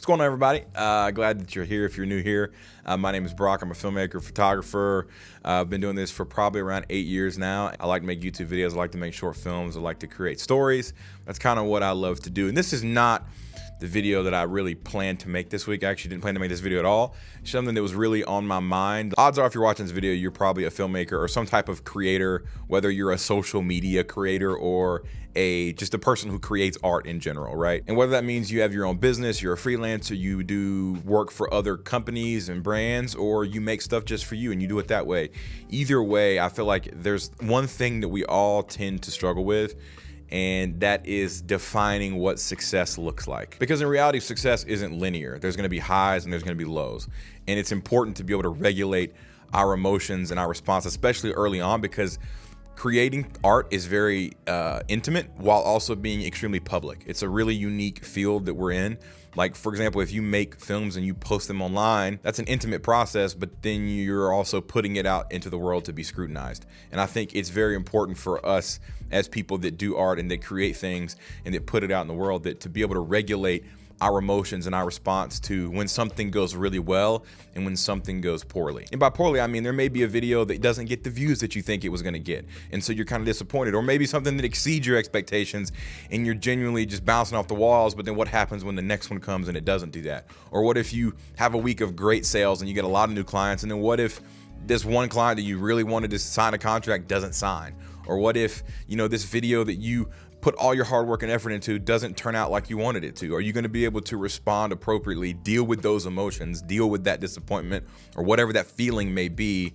What's going on, everybody? Glad that you're here. If you're new here, my name is Brock. I'm a filmmaker, photographer. I've been doing this for probably around 8 years now. I like to make YouTube videos. I like to make short films. I like to create stories. That's kind of what I love to do. And this is not the video that I really planned to make this week. I actually didn't plan to make this video at all. It's something that was really on my mind. Odds are if you're watching this video, you're probably a filmmaker or some type of creator, whether you're a social media creator or just a person who creates art in general, right? And whether that means you have your own business, you're a freelancer, you do work for other companies and brands, or you make stuff just for you and you do it that way. Either way, I feel like there's one thing that we all tend to struggle with, and that is defining what success looks like. Because in reality, success isn't linear. There's gonna be highs and there's gonna be lows. And it's important to be able to regulate our emotions and our response, especially early on, because creating art is very intimate while also being extremely public. It's a really unique field that we're in. Like, for example, if you make films and you post them online, that's an intimate process, but then you're also putting it out into the world to be scrutinized. And I think it's very important for us as people that do art and that create things and that put it out in the world, that to be able to regulate our emotions and our response to when something goes really well and when something goes poorly. And by poorly, I mean there may be a video that doesn't get the views that you think it was gonna get, and so you're kind of disappointed. Or maybe something that exceeds your expectations and you're genuinely just bouncing off the walls, but then what happens when the next one comes and it doesn't do that? Or what if you have a week of great sales and you get a lot of new clients, and then what if this one client that you really wanted to sign a contract doesn't sign? Or what if, you know, this video that you put all your hard work and effort into doesn't turn out like you wanted it to? Are you going to be able to respond appropriately, deal with those emotions, deal with that disappointment or whatever that feeling may be,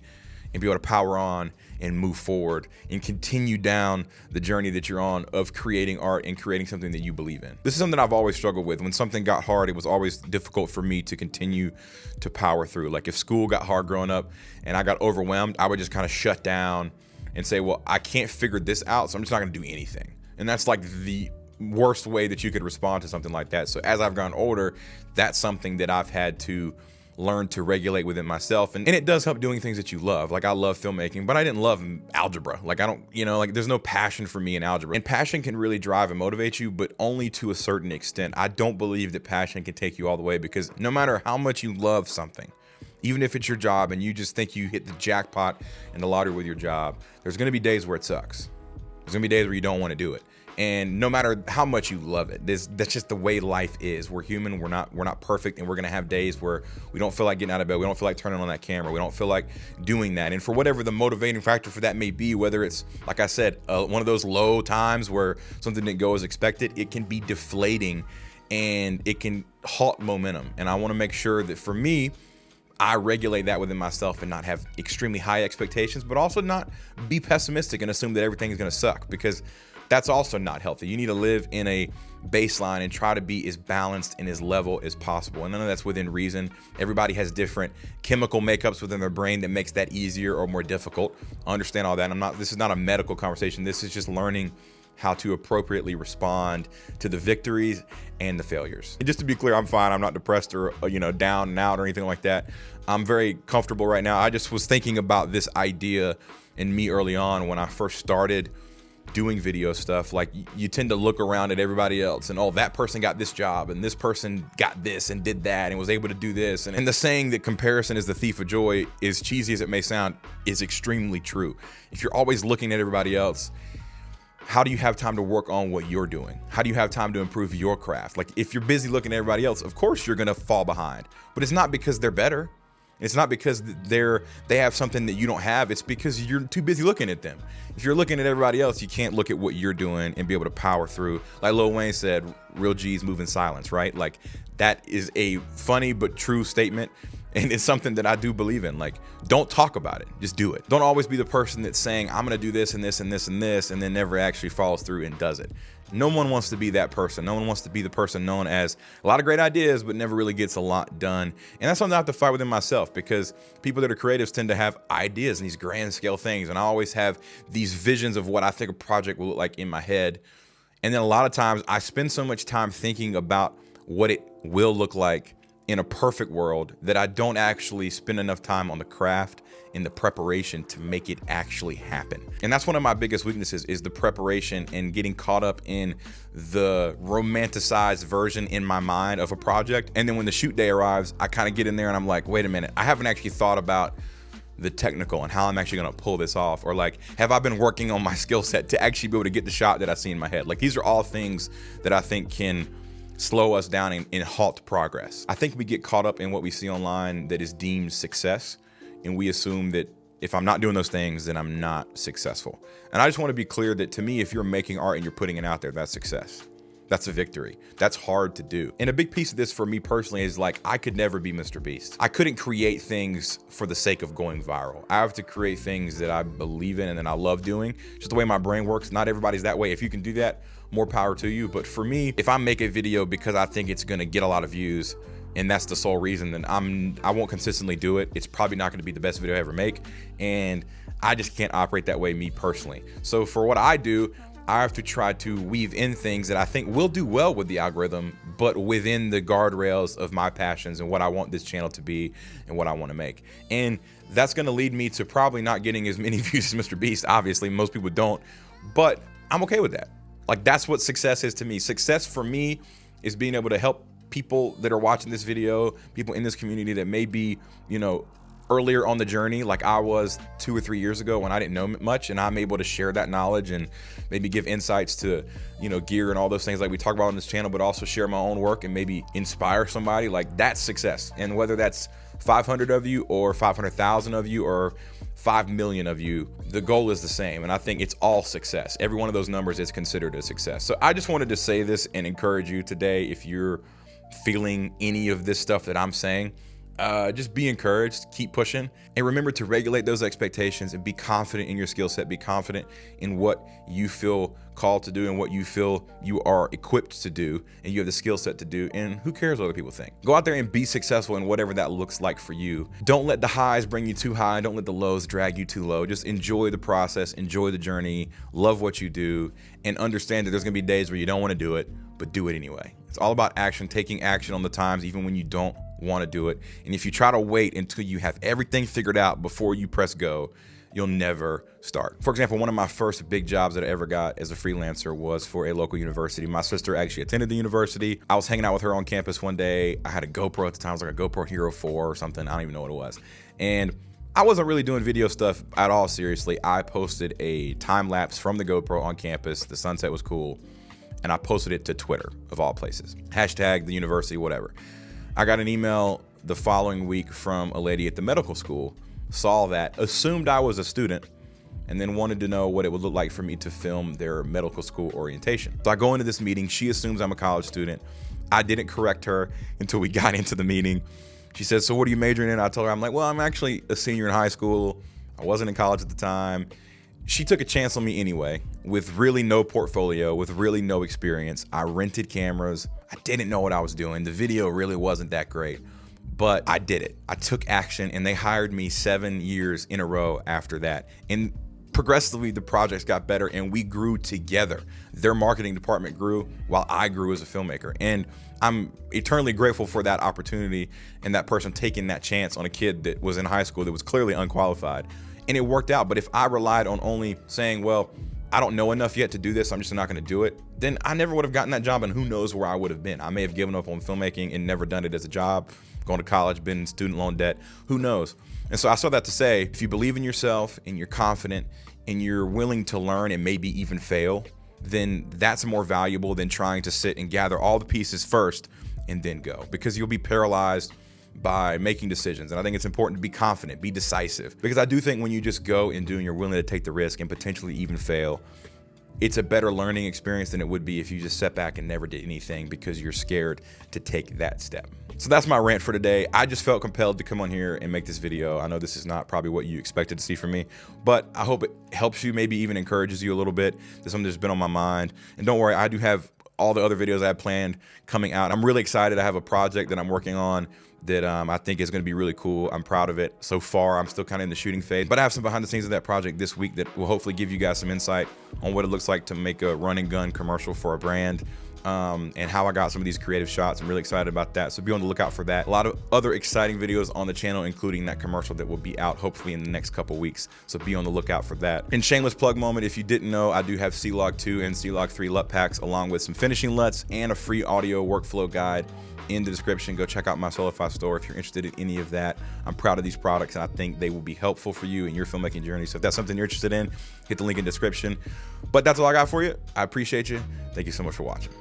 and be able to power on and move forward and continue down the journey that you're on of creating art and creating something that you believe in? This is something I've always struggled with. When something got hard, it was always difficult for me to continue to power through. Like if school got hard growing up and I got overwhelmed, I would just kind of shut down and say, well, I can't figure this out, so I'm just not gonna do anything. And that's like the worst way that you could respond to something like that. So as I've gotten older, that's something that I've had to learn to regulate within myself. And it does help doing things that you love. Like I love filmmaking, but I didn't love algebra. Like I don't, like there's no passion for me in algebra. And passion can really drive and motivate you, but only to a certain extent. I don't believe that passion can take you all the way, because no matter how much you love something, even if it's your job and you just think you hit the jackpot and the lottery with your job, there's gonna be days where it sucks. There's gonna be days where you don't wanna do it. And no matter how much you love it, that's just the way life is. We're human, we're not perfect, and we're gonna have days where we don't feel like getting out of bed, we don't feel like turning on that camera, we don't feel like doing that. And for whatever the motivating factor for that may be, whether it's, like I said, one of those low times where something didn't go as expected, it can be deflating and it can halt momentum. And I wanna make sure that for me, I regulate that within myself and not have extremely high expectations, but also not be pessimistic and assume that everything is gonna suck, because that's also not healthy. You need to live in a baseline and try to be as balanced and as level as possible. And none of that's within reason. Everybody has different chemical makeups within their brain that makes that easier or more difficult. I understand all that. This is not a medical conversation. This is just learning how to appropriately respond to the victories and the failures. And just to be clear, I'm fine. I'm not depressed or down and out or anything like that. I'm very comfortable right now. I just was thinking about this idea in me early on when I first started doing video stuff. Like you tend to look around at everybody else and, oh, that person got this job and this person got this and did that and was able to do this. And the saying that comparison is the thief of joy, as cheesy as it may sound, is extremely true. If you're always looking at everybody else, how do you have time to work on what you're doing? How do you have time to improve your craft? Like if you're busy looking at everybody else, of course you're gonna fall behind, but it's not because they're better. It's not because they have something that you don't have. It's because you're too busy looking at them. If you're looking at everybody else, you can't look at what you're doing and be able to power through. Like Lil Wayne said, real G's move in silence, right? Like that is a funny but true statement. And it's something that I do believe in. Like, don't talk about it, just do it. Don't always be the person that's saying, I'm gonna do this and this and this and this, and then never actually follows through and does it. No one wants to be that person. No one wants to be the person known as a lot of great ideas, but never really gets a lot done. And that's something I have to fight within myself, because people that are creatives tend to have ideas and these grand scale things. And I always have these visions of what I think a project will look like in my head. And then a lot of times I spend so much time thinking about what it will look like in a perfect world that I don't actually spend enough time on the craft and the preparation to make it actually happen. And that's one of my biggest weaknesses, is the preparation and getting caught up in the romanticized version in my mind of a project. And then when the shoot day arrives, I kind of get in there and I'm like, wait a minute, I haven't actually thought about the technical and how I'm actually gonna pull this off, or like, have I been working on my skill set to actually be able to get the shot that I see in my head? Like, these are all things that I think can slow us down and halt progress. I think we get caught up in what we see online that is deemed success, and we assume that if I'm not doing those things, then I'm not successful. And I just want to be clear that, to me, if you're making art and you're putting it out there, that's success. That's a victory. That's hard to do. And a big piece of this for me personally is, like, I could never be Mr. Beast. I couldn't create things for the sake of going viral. I have to create things that I believe in and that I love doing. Just the way my brain works. Not everybody's that way. If you can do that, more power to you. But for me, if I make a video because I think it's gonna get a lot of views and that's the sole reason, then I won't consistently do it. It's probably not gonna be the best video I ever make. And I just can't operate that way, me personally. So for what I do, I have to try to weave in things that I think will do well with the algorithm, but within the guardrails of my passions and what I want this channel to be and what I want to make. And that's going to lead me to probably not getting as many views as Mr. Beast. Obviously, most people don't, but I'm okay with that. Like, that's what success is to me. Success for me is being able to help people that are watching this video, people in this community that may be, you know, earlier on the journey like I was 2 or 3 years ago when I didn't know much, and I'm able to share that knowledge and maybe give insights to, you know, gear and all those things like we talk about on this channel, but also share my own work and maybe inspire somebody. Like, that's success. And whether that's 500 of you or 500,000 of you or 5 million of you, the goal is the same. And I think it's all success. Every one of those numbers is considered a success. So I just wanted to say this and encourage you today, if you're feeling any of this stuff that I'm saying, just be encouraged, keep pushing, and remember to regulate those expectations and be confident in your skill set, be confident in what you feel called to do and what you feel you are equipped to do and you have the skill set to do, and who cares what other people think. Go out there and be successful in whatever that looks like for you. Don't let the highs bring you too high, don't let the lows drag you too low. Just enjoy the process, enjoy the journey, love what you do, and understand that there's gonna be days where you don't wanna do it, but do it anyway. It's all about action, taking action on the times even when you don't want to do it. And if you try to wait until you have everything figured out before you press go, you'll never start. For example, one of my first big jobs that I ever got as a freelancer was for a local university. My sister actually attended the university. I was hanging out with her on campus one day. I had a GoPro at the time. It was like a GoPro Hero 4 or something. I don't even know what it was. And I wasn't really doing video stuff at all seriously. I posted a time lapse from the GoPro on campus. The sunset was cool. And I posted it to Twitter, of all places. Hashtag the university, whatever. I got an email the following week from a lady at the medical school, saw that, assumed I was a student, and then wanted to know what it would look like for me to film their medical school orientation. So I go into this meeting. She assumes I'm a college student. I didn't correct her until we got into the meeting. She says, so what are you majoring in? I told her, I'm like, well, I'm actually a senior in high school. I wasn't in college at the time. She took a chance on me anyway, with really no portfolio, with really no experience. I rented cameras. I didn't know what I was doing. The video really wasn't that great, but I did it. I took action, and they hired me 7 years in a row after that. And progressively, the projects got better, and we grew together. Their marketing department grew while I grew as a filmmaker. And I'm eternally grateful for that opportunity and that person taking that chance on a kid that was in high school that was clearly unqualified. And it worked out. But if I relied on only saying, well, I don't know enough yet to do this, I'm just not going to do it, then I never would have gotten that job, and who knows where I would have been. I may have given up on filmmaking and never done it as a job, gone to college, been in student loan debt, who knows. And so I saw that to say, if you believe in yourself and you're confident and you're willing to learn and maybe even fail, then that's more valuable than trying to sit and gather all the pieces first and then go, because you'll be paralyzed by making decisions. And I think it's important to be confident, be decisive, because I do think when you just go and do and you're willing to take the risk and potentially even fail, it's a better learning experience than it would be if you just sat back and never did anything because you're scared to take that step. So that's my rant for today. I just felt compelled to come on here and make this video. I know this is not probably what you expected to see from me, but I hope it helps you, maybe even encourages you a little bit. There's something that's been on my mind. And don't worry, I do have all the other videos I have planned coming out. I'm really excited. I have a project that I'm working on that I think is going to be really cool. I'm proud of it. So far, I'm still kind of in the shooting phase, but I have some behind the scenes of that project this week that will hopefully give you guys some insight on what it looks like to make a run and gun commercial for a brand and how I got some of these creative shots. I'm really excited about that, so be on the lookout for that. A lot of other exciting videos on the channel, including that commercial that will be out hopefully in the next couple weeks, so be on the lookout for that. In shameless plug moment, if you didn't know, I do have C-Log 2 and C-Log 3 LUT packs, along with some finishing LUTs and a free audio workflow guide in the description. Go check out my Solify store if you're interested in any of that. I'm proud of these products, and I think they will be helpful for you in your filmmaking journey. So if that's something you're interested in, hit the link in the description. But that's all I got for you. I appreciate you. Thank you so much for watching.